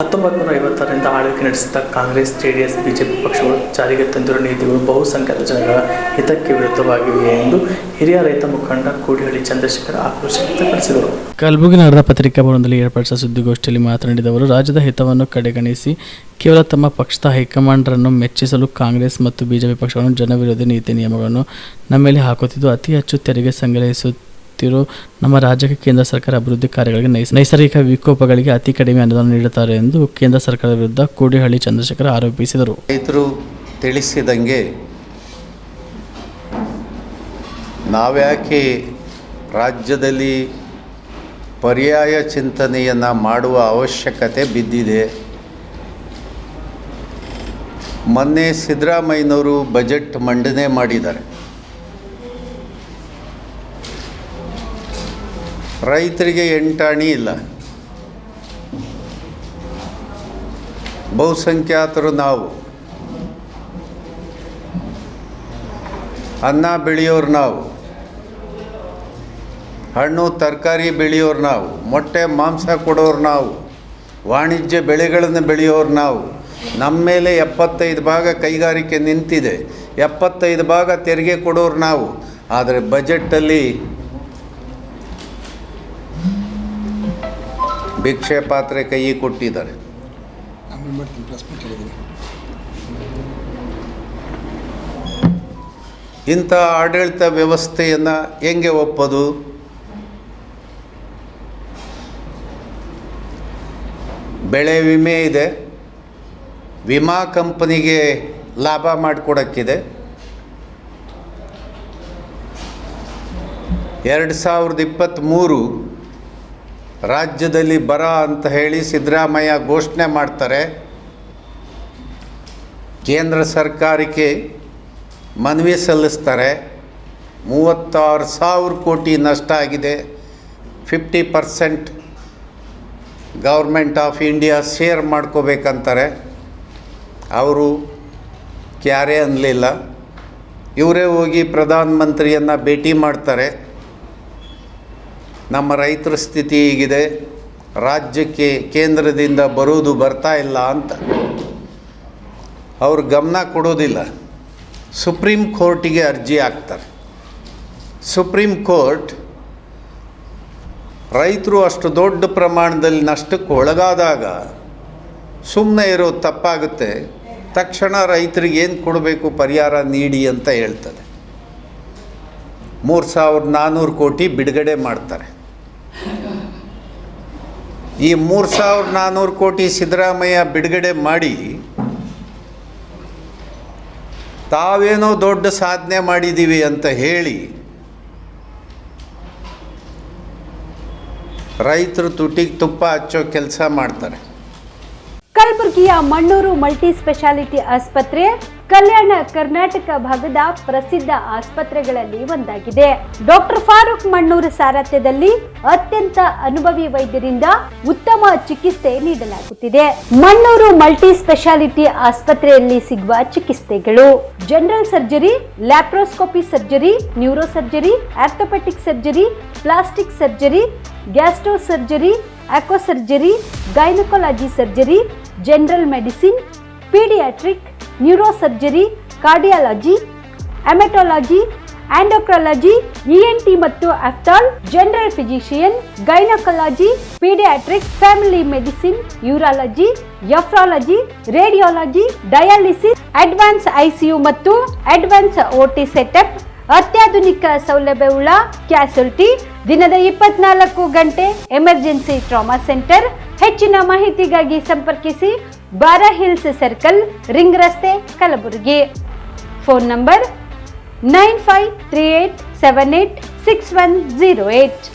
1950ರಿಂದ ಆಳ್ವಿಕೆ ನಡೆಸಿದ Congress, JDS, BJP ಪಕ್ಷಗಳು ಜಾರಿಗೆ ತಂದಿರುವ ನೀತಿಗಳು ಬಹುಸಂಖ್ಯಾತ ಜನರ ಹಿತಕ್ಕೆ ವಿರುದ್ಧವಾಗಿವೆ ಎಂದು ಹಿರಿಯ ರೈತ ಮುಖಂಡ ಕೋಡಿಹಳ್ಳಿ ಚಂದ್ರಶೇಖರ್ ಆಕ್ರೋಶ ವ್ಯಕ್ತಪಡಿಸಿದರು. ಕಲಬುರಗಿ ನಡೆದ ಪತ್ರಿಕಾಭವನದಲ್ಲಿ ಏರ್ಪಡಿಸಿದ ಸುದ್ದಿಗೋಷ್ಠಿಯಲ್ಲಿ ಮಾತನಾಡಿದ ಅವರು, ರಾಜ್ಯದ ಹಿತವನ್ನು ಕಡೆಗಣಿಸಿ ಕೇವಲ ತಮ್ಮ ಪಕ್ಷದ ಹೈಕಮಾಂಡರನ್ನು ಮೆಚ್ಚಿಸಲು ಕಾಂಗ್ರೆಸ್ ಮತ್ತು ಬಿಜೆಪಿ ಪಕ್ಷಗಳು ಜನವಿರೋಧಿ ನೀತಿ ನಿಯಮಗಳನ್ನು ನಮ್ಮ ಮೇಲೆ ಹಾಕುತ್ತಿದ್ದು, ಅತಿ ಹೆಚ್ಚು ತೆರಿಗೆ ಸಂಗ್ರಹಿಸುತ್ತಿರುವ ನಮ್ಮ ರಾಜ್ಯಕ್ಕೆ ಕೇಂದ್ರ ಸರ್ಕಾರ ಅಭಿವೃದ್ಧಿ ಕಾರ್ಯಗಳಿಗೆ ನೈಸರ್ಗಿಕ ವಿಕೋಪಗಳಿಗೆ ಅತಿ ಕಡಿಮೆ ಅನುದಾನ ನೀಡುತ್ತಾರೆ ಎಂದು ಕೇಂದ್ರ ಸರ್ಕಾರದ ವಿರುದ್ಧ ಕೋಡಿಹಳ್ಳಿ ಚಂದ್ರಶೇಖರ್ ಆರೋಪಿಸಿದರು. ರೈತರು ತಿಳಿಸಿದಂಗೆ ನಾವ್ಯಾಕೆ ರಾಜ್ಯದಲ್ಲಿ ಪರ್ಯಾಯ ಚಿಂತನೆಯನ್ನು ಮಾಡುವ ಅವಶ್ಯಕತೆ ಬಿದ್ದಿದೆ. ಮೊನ್ನೆ ಸಿದ್ದರಾಮಯ್ಯನವರು ಬಜೆಟ್ ಮಂಡನೆ ಮಾಡಿದ್ದಾರೆ. ರೈತರಿಗೆ ಎಂಟಾಣಿ ಇಲ್ಲ. ಬಹುಸಂಖ್ಯಾತರು ನಾವು, ಅನ್ನ ಬೆಳೆಯೋರು ನಾವು, ಹಣ್ಣು ತರಕಾರಿ ಬೆಳೆಯೋರು ನಾವು, ಮೊಟ್ಟೆ ಮಾಂಸ ಕೊಡೋರು ನಾವು, ವಾಣಿಜ್ಯ ಬೆಳೆಗಳನ್ನು ಬೆಳೆಯೋರು ನಾವು. ನಮ್ಮ ಮೇಲೆ 75 ಭಾಗ ಕೈಗಾರಿಕೆ ನಿಂತಿದೆ, 75 ಭಾಗ ತೆರಿಗೆ ಕೊಡೋರು ನಾವು. ಆದರೆ ಬಜೆಟಲ್ಲಿ ಭಿಕ್ಷೆ ಪಾತ್ರೆ ಕೈ ಕೊಟ್ಟಿದ್ದಾರೆ. ಇಂಥ ಆಡಳಿತ ವ್ಯವಸ್ಥೆಯನ್ನು ಹೆಂಗೆ ಒಪ್ಪೋದು? ಬೆಳೆ ವಿಮೆ ಇದೆ, ವಿಮಾ ಕಂಪನಿಗೆ ಲಾಭ ಮಾಡಿಕೊಡೋಕ್ಕಿದೆ. 2023 ರಾಜ್ಯದಲ್ಲಿ ಬರ ಅಂತ ಹೇಳಿ ಸಿದ್ದರಾಮಯ್ಯ ಘೋಷಣೆ ಮಾಡ್ತಾರೆ. ಕೇಂದ್ರ ಸರ್ಕಾರಕ್ಕೆ ಮನವಿ ಸಲ್ಲಿಸ್ತಾರೆ. 36,000 ಕೋಟಿ ನಷ್ಟ ಆಗಿದೆ. 50% ಗೌರ್ಮೆಂಟ್ ಆಫ್ ಇಂಡಿಯಾ ಶೇರ್ ಮಾಡ್ಕೋಬೇಕಂತಾರೆ. ಅವರು ಕ್ಯಾರೇ ಅನ್ನಲಿಲ್ಲ. ಇವರೇ ಹೋಗಿ ಪ್ರಧಾನಮಂತ್ರಿಯನ್ನು ಭೇಟಿ ಮಾಡ್ತಾರೆ. ನಮ್ಮ ರೈತರ ಸ್ಥಿತಿ ಹೀಗಿದೆ, ರಾಜ್ಯಕ್ಕೆ ಕೇಂದ್ರದಿಂದ ಬರೋದು ಬರ್ತಾ ಇಲ್ಲ ಅಂತ. ಅವರು ಗಮನ ಕೊಡೋದಿಲ್ಲ. ಸುಪ್ರೀಂ ಕೋರ್ಟಿಗೆ ಅರ್ಜಿ ಹಾಕ್ತಾರೆ. ಸುಪ್ರೀಂ ಕೋರ್ಟ್ ರೈತರು ಅಷ್ಟು ದೊಡ್ಡ ಪ್ರಮಾಣದಲ್ಲಿ ನಷ್ಟಕ್ಕೆ ಒಳಗಾದಾಗ ಸುಮ್ಮನೆ ಇರೋದು ತಪ್ಪಾಗುತ್ತೆ. ತಕ್ಷಣ ರೈತರಿಗೆ ಏನು ಕೊಡಬೇಕು ಪರಿಹಾರ ನೀಡಿ ಅಂತ ಹೇಳ್ತದೆ. 3,400 ಕೋಟಿ ಬಿಡುಗಡೆ ಮಾಡ್ತಾರೆ. ಈ 3,400 ಕೋಟಿ ಸಿದ್ದರಾಮಯ್ಯ ಬಿಡುಗಡೆ ಮಾಡಿ ತಾವೇನೋ ದೊಡ್ಡ ಸಾಧನೆ ಮಾಡಿದ್ದೀವಿ ಅಂತ ಹೇಳಿ ರೈತರು ತುಟಿಗೆ ತುಪ್ಪ ಹಚ್ಚೋ ಕೆಲಸ ಮಾಡ್ತಾರೆ. ಕಲಬುರಗಿಯ ಮಣ್ಣೂರು ಮಲ್ಟಿ ಸ್ಪೆಷಾಲಿಟಿ ಆಸ್ಪತ್ರೆ ಕಲ್ಯಾಣ ಕರ್ನಾಟಕ ಭಾಗದ ಪ್ರಸಿದ್ಧ ಆಸ್ಪತ್ರೆಗಳಲ್ಲಿ ಒಂದಾಗಿದೆ. ಡಾಕ್ಟರ್ ಫಾರೂಕ್ ಮಣ್ಣೂರು ಸಾರಥ್ಯದಲ್ಲಿ ಅತ್ಯಂತ ಅನುಭವಿ ವೈದ್ಯರಿಂದ ಉತ್ತಮ ಚಿಕಿತ್ಸೆ ನೀಡಲಾಗುತ್ತಿದೆ. ಮಣ್ಣೂರು ಮಲ್ಟಿ ಸ್ಪೆಷಾಲಿಟಿ ಆಸ್ಪತ್ರೆಯಲ್ಲಿ ಸಿಗುವ ಚಿಕಿತ್ಸೆಗಳು: general surgery, laparoscopy surgery, neuro surgery, orthopaedic surgery, plastic surgery, gastro surgery, aqua surgery, gynaecology surgery, general medicine, paediatric, neuro surgery, cardiology, haematology, endocrinology, ENT ಮತ್ತು ophthal, general physician, gynaecology, paediatric, family medicine, urology, nephrology, radiology, dialysis, advance ICU ಮತ್ತು advance OT setup, ಅತ್ಯಾಧುನಿಕ ಸೌಲಭ್ಯವುಳ್ಳ ಕ್ಯಾಸುಲಿಟಿ, ದಿನದ 24 ಗಂಟೆ emergency trauma centre. ಹೆಚ್ಚಿನ ಮಾಹಿತಿಗಾಗಿ ಸಂಪರ್ಕಿಸಿ ಬಾರಾ hills circle, ring ರಸ್ತೆ, ಕಲಬುರಗಿ. Phone number 9538786108.